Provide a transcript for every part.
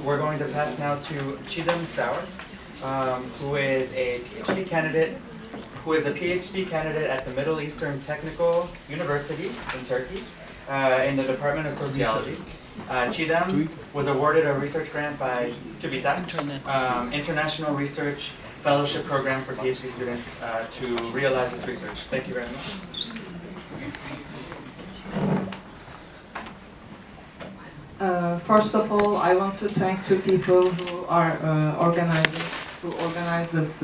we're going to pass now to Cigdem, who is a PhD candidate at the Middle Eastern Technical University in Turkey in the Department of Sociology. Cigdem was awarded a research grant by TÜBİTAK, International Research Fellowship Program for PhD students to realize this research. Thank you very much. First of all, I want to thank two people who are organized this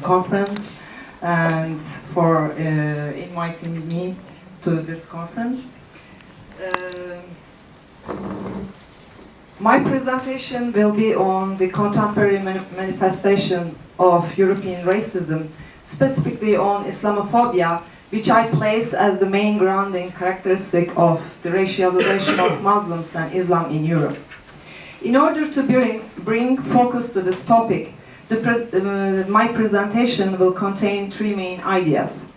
conference and for inviting me to this conference. My presentation will be on the contemporary manifestation of European racism, specifically on Islamophobia, which I place as the main grounding characteristic of the racialization of Muslims and Islam in Europe. In order to bring focus to this topic, my presentation will contain three main ideas.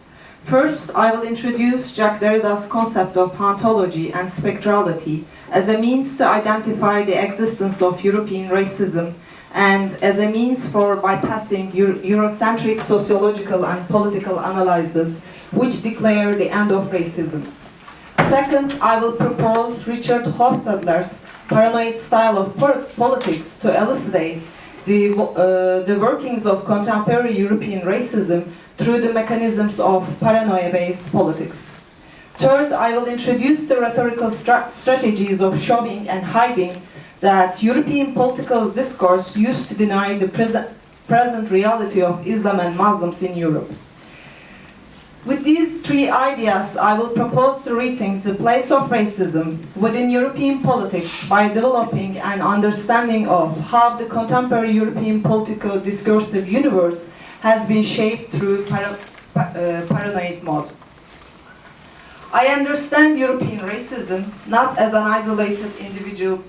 First, I will introduce Jacques Derrida's concept of hauntology and spectrality as a means to identify the existence of European racism and as a means for bypassing Eurocentric sociological and political analyses which declare the end of racism. Second, I will propose Richard Hofstadler's paranoid style of politics to elucidate the workings of contemporary European racism through the mechanisms of paranoia-based politics. Third, I will introduce the rhetorical strategies of showing and hiding that European political discourse used to deny the present reality of Islam and Muslims in Europe. With these three ideas, I will propose to rethink the place of racism within European politics by developing an understanding of how the contemporary European political discursive universe has been shaped through paranoid mode. I understand European racism not as an isolated individual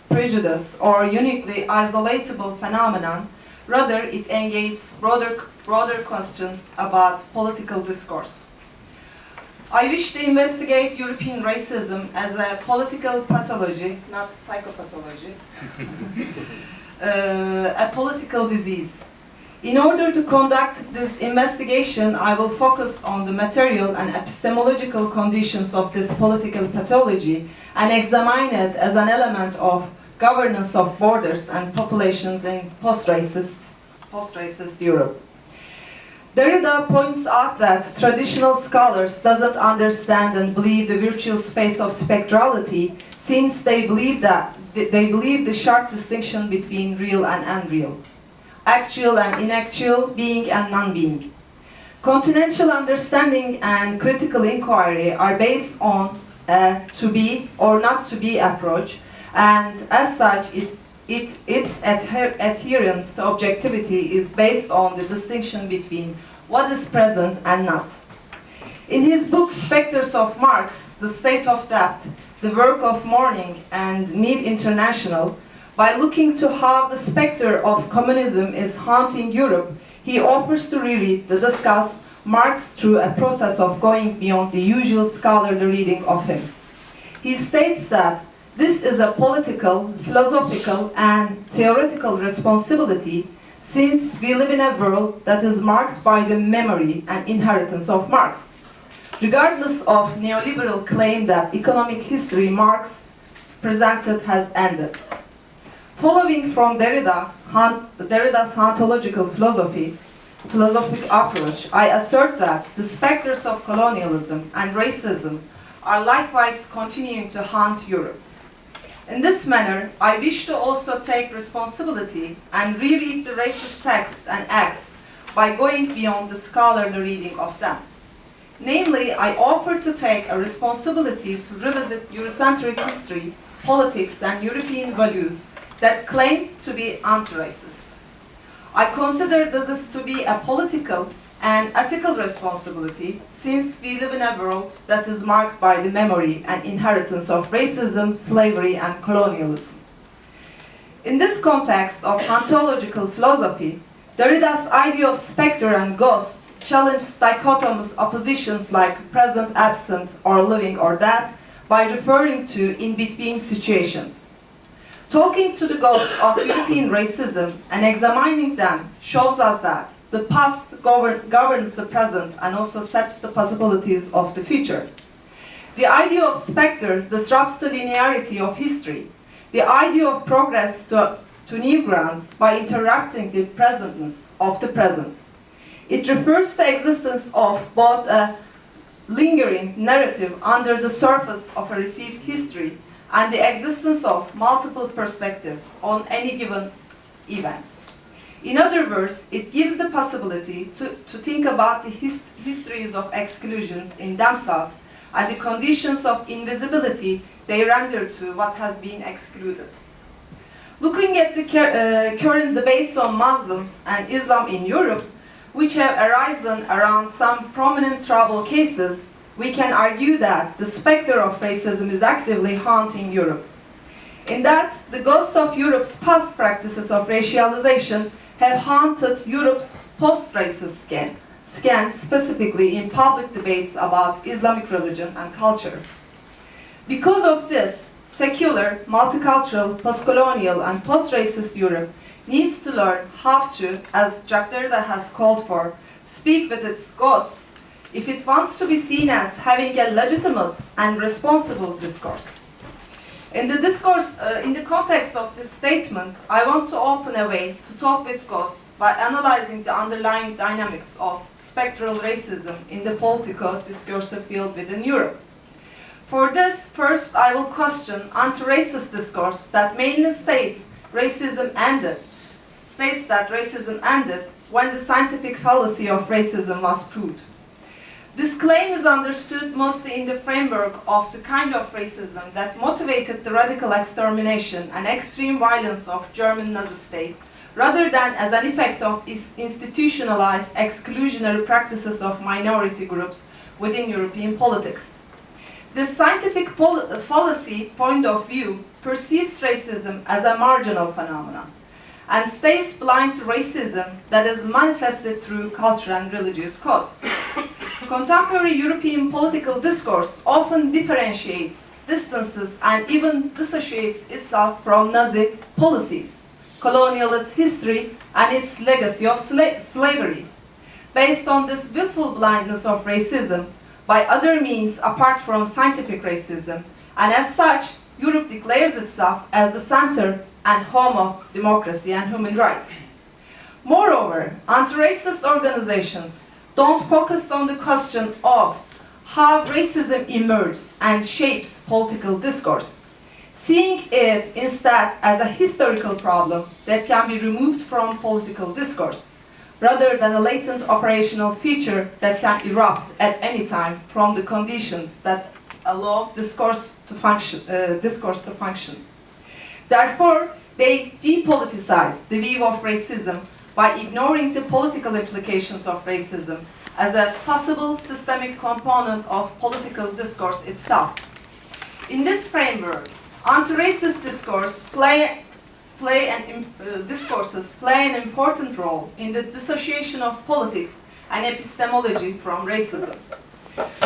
prejudice or uniquely isolatable phenomenon. Rather, it engages broader questions about political discourse. I wish to investigate European racism as a political pathology, not psychopathology, a political disease. In order to conduct this investigation, I will focus on the material and epistemological conditions of this political pathology and examine it as an element of governance of borders and populations in post-racist Europe. Derrida points out that traditional scholars doesn't understand and believe the virtual space of spectrality since they believe the sharp distinction between real and unreal, actual and inactual, being and non-being. Continental understanding and critical inquiry are based on a to be or not to be approach, and as such, its adherence to objectivity is based on the distinction between what is present and not. In his book Spectres of Marx, The State of Doubt, the work of Morning and Neve International, by looking to how the specter of communism is haunting Europe, he offers to reread the discuss Marx through a process of going beyond the usual scholarly reading of him. He states that this is a political, philosophical, and theoretical responsibility since we live in a world that is marked by the memory and inheritance of Marx. Regardless of neoliberal claim that economic history Marx presented has ended. Following from Derrida's ontological philosophic approach, I assert that the specters of colonialism and racism are likewise continuing to haunt Europe. In this manner, I wish to also take responsibility and reread the racist texts and acts by going beyond the scholarly reading of them. Namely, I offer to take a responsibility to revisit Eurocentric history, politics, and European values that claim to be anti-racist. I consider this to be a political and ethical responsibility since we live in a world that is marked by the memory and inheritance of racism, slavery, and colonialism. In this context of ontological philosophy, Derrida's idea of spectre and ghost challenges dichotomous oppositions like present, absent, or living or dead by referring to in-between situations. Talking to the ghosts of European racism and examining them shows us that the past governs the present and also sets the possibilities of the future. The idea of spectre disrupts the linearity of history, the idea of progress to new grounds by interrupting the presentness of the present. It refers to the existence of both a lingering narrative under the surface of a received history and the existence of multiple perspectives on any given event. In other words, it gives the possibility to think about the histories of exclusions in themselves and the conditions of invisibility they render to what has been excluded. Looking at the current debates on Muslims and Islam in Europe, which have arisen around some prominent trouble cases, we can argue that the specter of racism is actively haunting Europe. In that, the ghost of Europe's past practices of racialization have haunted Europe's post-racist scan, specifically in public debates about Islamic religion and culture. Because of this, secular, multicultural, post-colonial, and post-racist Europe needs to learn how to, as Jacques Derrida has called for, speak with its ghost if it wants to be seen as having a legitimate and responsible discourse. In the context of this statement, I want to open a way to talk with ghosts by analyzing the underlying dynamics of spectral racism in the politico-discursive field within Europe. For this, first I will question anti-racist discourse that mainly states that racism ended when the scientific fallacy of racism was proved. This claim is understood mostly in the framework of the kind of racism that motivated the radical extermination and extreme violence of German Nazi state, rather than as an effect of institutionalized exclusionary practices of minority groups within European politics. This scientific fallacy point of view perceives racism as a marginal phenomenon and stays blind to racism that is manifested through culture and religious codes. Contemporary European political discourse often differentiates, distances, and even dissociates itself from Nazi policies, colonialist history, and its legacy of slavery. Based on this willful blindness of racism, by other means apart from scientific racism, and as such, Europe declares itself as the center and home of democracy and human rights. Moreover, anti-racist organizations don't focus on the question of how racism emerges and shapes political discourse, seeing it instead as a historical problem that can be removed from political discourse, rather than a latent operational feature that can erupt at any time from the conditions that allow discourse to function. Therefore, they depoliticize the view of racism by ignoring the political implications of racism as a possible systemic component of political discourse itself. In this framework, anti-racist discourses play an important role in the dissociation of politics and epistemology from racism.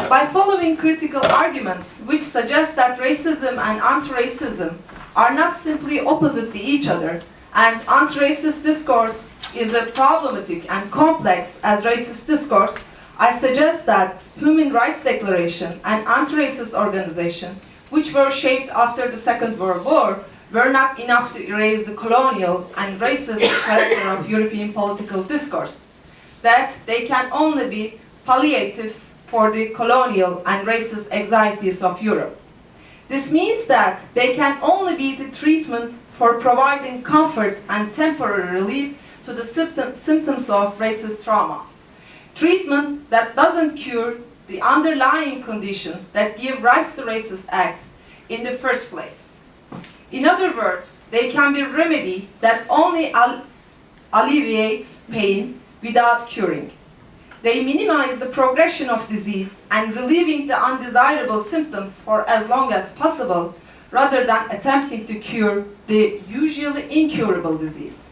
By following critical arguments which suggest that racism and anti-racism are not simply opposite to each other, and anti-racist discourse is as problematic and complex as racist discourse, I suggest that Human Rights Declaration and anti-racist organization, which were shaped after the Second World War, were not enough to erase the colonial and racist character of European political discourse, that they can only be palliatives for the colonial and racist anxieties of Europe. This means that they can only be the treatment for providing comfort and temporary relief to the symptoms of racist trauma. Treatment that doesn't cure the underlying conditions that give rise to racist acts in the first place. In other words, they can be a remedy that only alleviates pain without curing. They minimize the progression of disease and relieving the undesirable symptoms for as long as possible, rather than attempting to cure the usually incurable disease.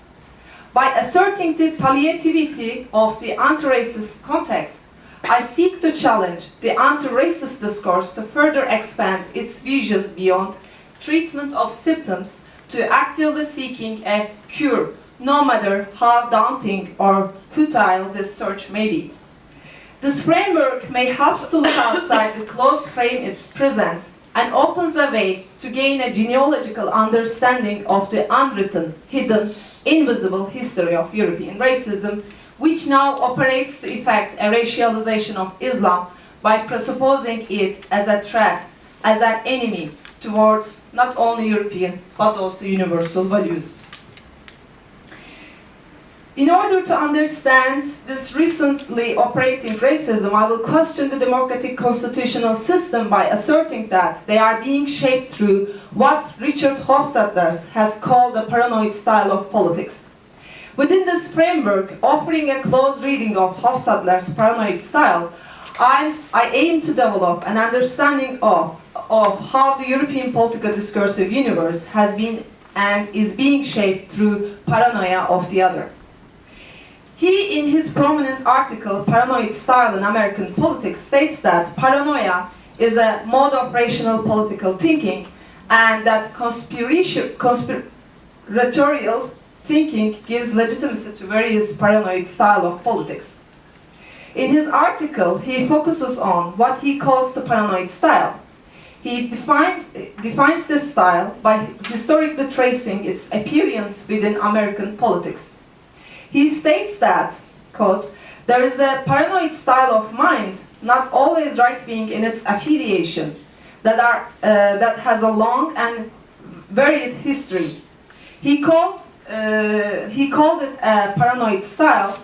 By asserting the palliativity of the anti-racist context, I seek to challenge the anti-racist discourse to further expand its vision beyond treatment of symptoms to actively seeking a cure, no matter how daunting or futile this search may be. This framework may help to look outside the closed frame it presents and opens a way to gain a genealogical understanding of the unwritten, hidden, invisible history of European racism, which now operates to effect a racialization of Islam by presupposing it as a threat, as an enemy towards not only European but also universal values. In order to understand this recently operating racism, I will question the democratic constitutional system by asserting that they are being shaped through what Richard Hofstadter has called the paranoid style of politics. Within this framework, offering a close reading of Hofstadter's paranoid style, I aim to develop an understanding of how the European political discursive universe has been and is being shaped through paranoia of the other. He, in his prominent article, Paranoid Style in American Politics, states that paranoia is a mode of rational political thinking and that conspiratorial thinking gives legitimacy to various paranoid style of politics. In his article, he focuses on what he calls the paranoid style. He defines this style by historically tracing its appearance within American politics. He states that, quote, there is a paranoid style of mind, not always right-wing in its affiliation, that has a long and varied history. He called it a paranoid style,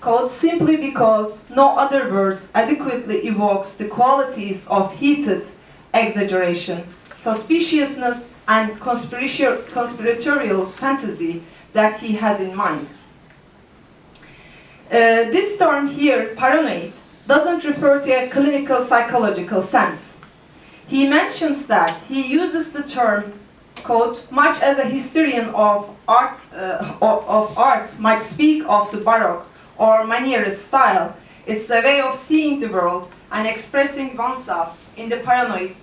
quote, simply because no other verse adequately evokes the qualities of heated exaggeration, suspiciousness, and conspiratorial fantasy that he has in mind. This term here, paranoid, doesn't refer to a clinical psychological sense. He mentions that he uses the term, quote, much as a historian of art might speak of the Baroque or Manierist style. It's a way of seeing the world and expressing oneself in the paranoid,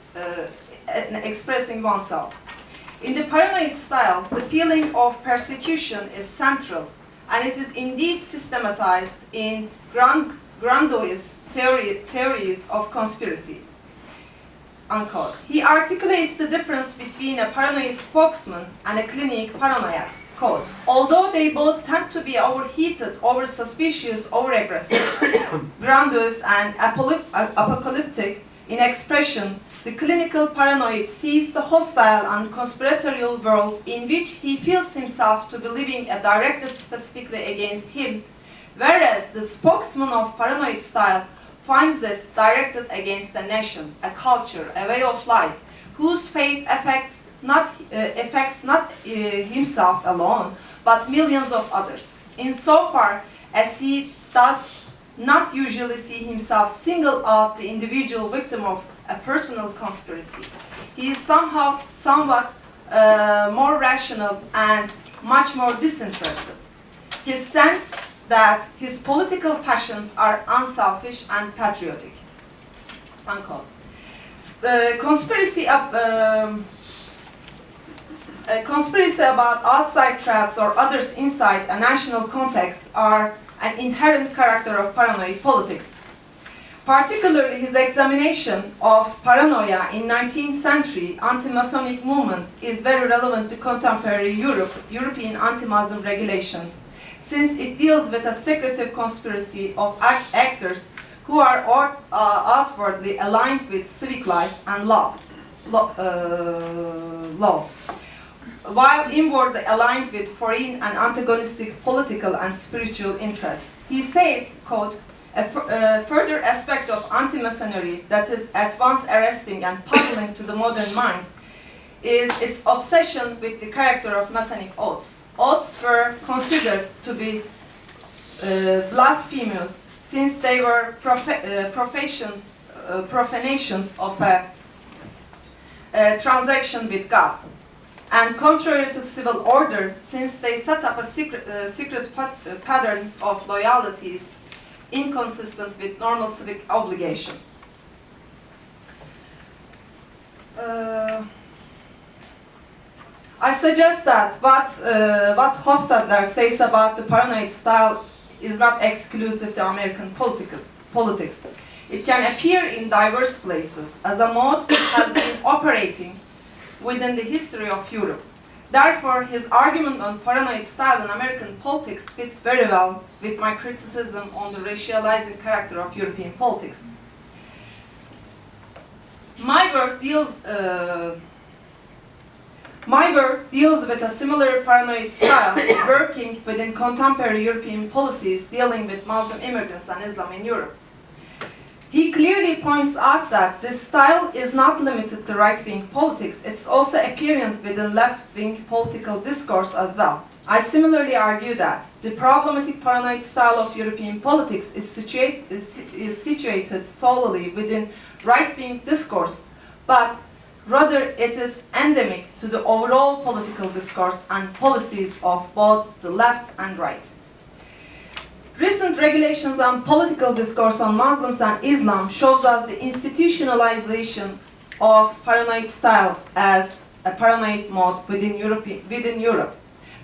In the paranoid style, the feeling of persecution is central, and it is indeed systematized in grandiose theories of conspiracy, unquote. He articulates the difference between a paranoid spokesman and a clinic paranoiac, quote. Although they both tend to be overheated, over-suspicious, over-aggressive, grandiose, and apocalyptic in expression, the clinical paranoid sees the hostile and conspiratorial world in which he feels himself to be living directed specifically against him, whereas the spokesman of paranoid style finds it directed against a nation, a culture, a way of life, whose fate affects not himself alone, but millions of others, insofar as he does not usually see himself single out the individual victim of a personal conspiracy. He is somewhat more rational and much more disinterested. His sense that his political passions are unselfish and patriotic. Unquote. Conspiracy about outside threats or others inside a national context are an inherent character of paranoid politics. Particularly his examination of paranoia in 19th century anti-Masonic movement is very relevant to contemporary European anti-Muslim regulations, since it deals with a secretive conspiracy of actors who are outwardly aligned with civic life and law, while inwardly aligned with foreign and antagonistic political and spiritual interests. He says, quote, a further aspect of anti-Masonry that is at once arresting and puzzling to the modern mind is its obsession with the character of Masonic oaths. Oaths were considered to be blasphemous since they were profanations of a transaction with God, and contrary to civil order since they set up a secret patterns of loyalties inconsistent with normal civic obligation. I suggest that what Hofstadter says about the paranoid style is not exclusive to American politics. It can appear in diverse places as a mode that has been operating within the history of Europe. Therefore, his argument on paranoid style in American politics fits very well with my criticism on the racializing character of European politics. My work deals with a similar paranoid style working within contemporary European policies dealing with Muslim immigrants and Islam in Europe. He clearly points out that this style is not limited to right-wing politics, it's also apparent within left-wing political discourse as well. I similarly argue that the problematic paranoid style of European politics is situated solely within right-wing discourse, but rather it is endemic to the overall political discourse and policies of both the left and right. Recent regulations on political discourse on Muslims and Islam shows us the institutionalization of paranoid style as a paranoid mode within Europe.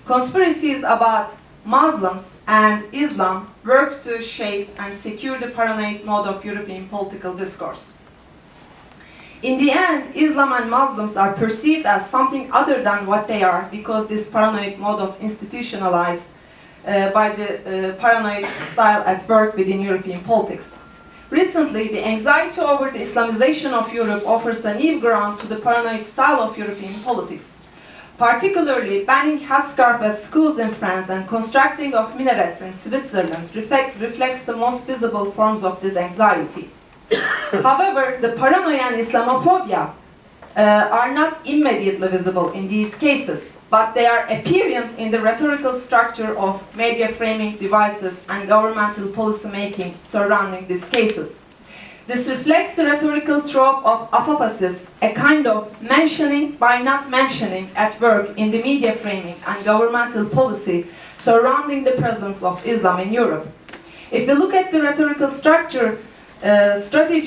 Conspiracies about Muslims and Islam work to shape and secure the paranoid mode of European political discourse. In the end, Islam and Muslims are perceived as something other than what they are because this paranoid mode of institutionalized by the paranoid style at work within European politics. Recently, the anxiety over the Islamization of Europe offers a new ground to the paranoid style of European politics. Particularly, banning headscarf at schools in France and constructing of minarets in Switzerland reflects the most visible forms of this anxiety. However, the paranoia and Islamophobia are not immediately visible in these cases, but they are apparent in the rhetorical structure of media framing devices and governmental policy making surrounding these cases. This reflects the rhetorical trope of apophasis, a kind of mentioning by not mentioning at work in the media framing and governmental policy surrounding the presence of Islam in Europe. If we look at the rhetorical strategy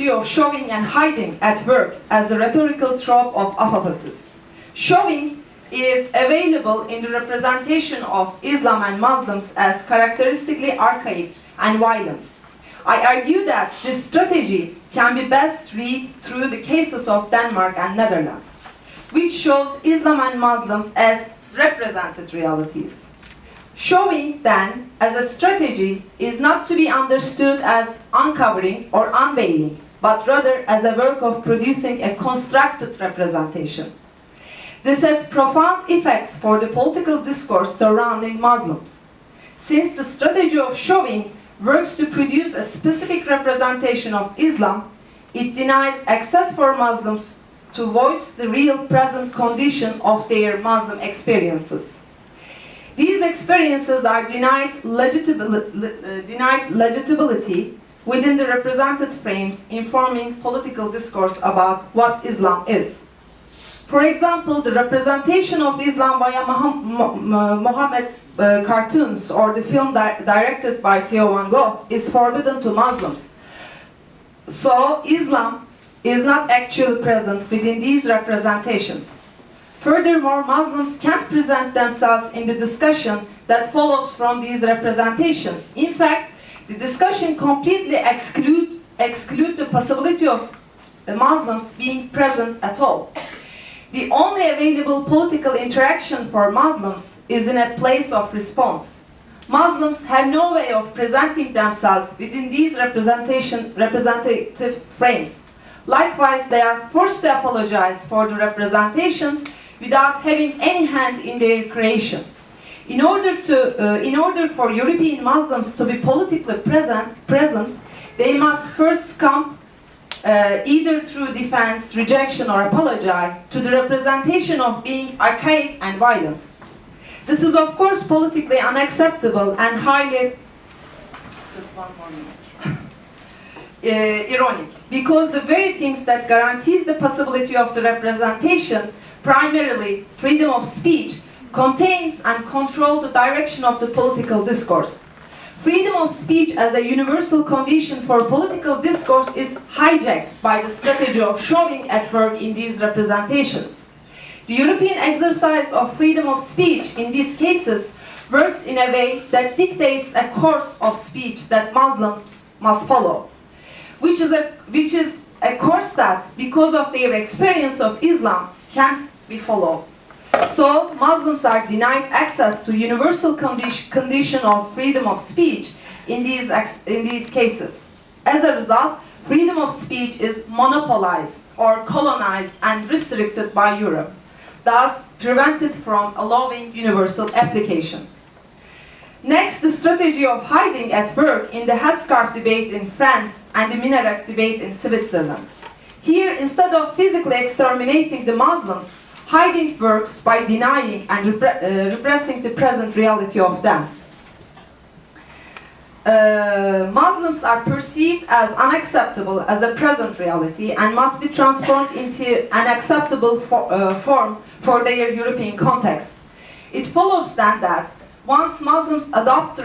of showing and hiding at work as the rhetorical trope of apophasis. Showing is available in the representation of Islam and Muslims as characteristically archaic and violent. I argue that this strategy can be best read through the cases of Denmark and Netherlands, which shows Islam and Muslims as represented realities. Showing, then, as a strategy is not to be understood as uncovering or unveiling, but rather as a work of producing a constructed representation. This has profound effects for the political discourse surrounding Muslims. Since the strategy of showing works to produce a specific representation of Islam, it denies access for Muslims to voice the real present condition of their Muslim experiences. These experiences are denied legitimacy within the represented frames informing political discourse about what Islam is. For example, the representation of Islam via Mohammed cartoons or the film directed by Theo Van Gogh is forbidden to Muslims. So Islam is not actually present within these representations. Furthermore, Muslims can't present themselves in the discussion that follows from these representations. In fact, the discussion completely exclude the possibility of the Muslims being present at all. The only available political interaction for Muslims is in a place of response. Muslims have no way of presenting themselves within these representative frames. Likewise, they are forced to apologize for the representations without having any hand in their creation. In order for European Muslims to be politically present, they must first come either through defense, rejection, or apology to the representation of being archaic and violent. This is, of course, politically unacceptable and highly, just one more minute, ironic, because the very things that guarantees the possibility of the representation, primarily freedom of speech, contains and controls the direction of the political discourse. Freedom of speech as a universal condition for political discourse is hijacked by the strategy of showing at work in these representations. The European exercise of freedom of speech in these cases works in a way that dictates a course of speech that Muslims must follow, which is a course that, because of their experience of Islam, can't be followed. So Muslims are denied access to universal condition of freedom of speech in these cases. As a result, freedom of speech is monopolized or colonized and restricted by Europe, thus prevented from allowing universal application. Next, the strategy of hiding at work in the headscarf debate in France and the minaret debate in Switzerland. Here, instead of physically exterminating the Muslims, hiding works by denying and repressing the present reality of them. Muslims are perceived as unacceptable as a present reality and must be transformed into an acceptable form for their European context. It follows then that once Muslims adopt the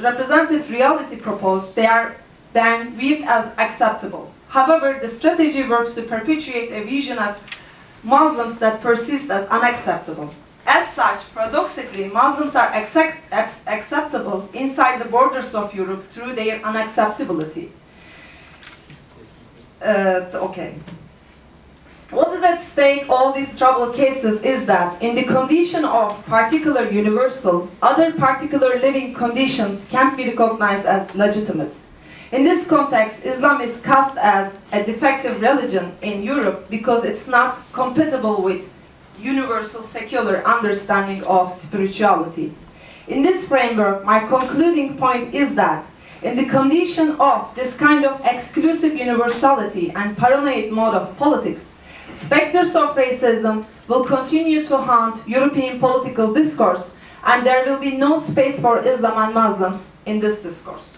represented reality proposed, they are then viewed as acceptable. However, the strategy works to perpetuate a vision of Muslims that persist as unacceptable. As such, paradoxically, Muslims are acceptable inside the borders of Europe through their unacceptability. Okay. What is at stake all these troubled cases is that in the condition of particular universals, other particular living conditions can't be recognized as legitimate. In this context, Islam is cast as a defective religion in Europe because it's not compatible with universal secular understanding of spirituality. In this framework, my concluding point is that in the condition of this kind of exclusive universality and paranoid mode of politics, specters of racism will continue to haunt European political discourse, and there will be no space for Islam and Muslims in this discourse.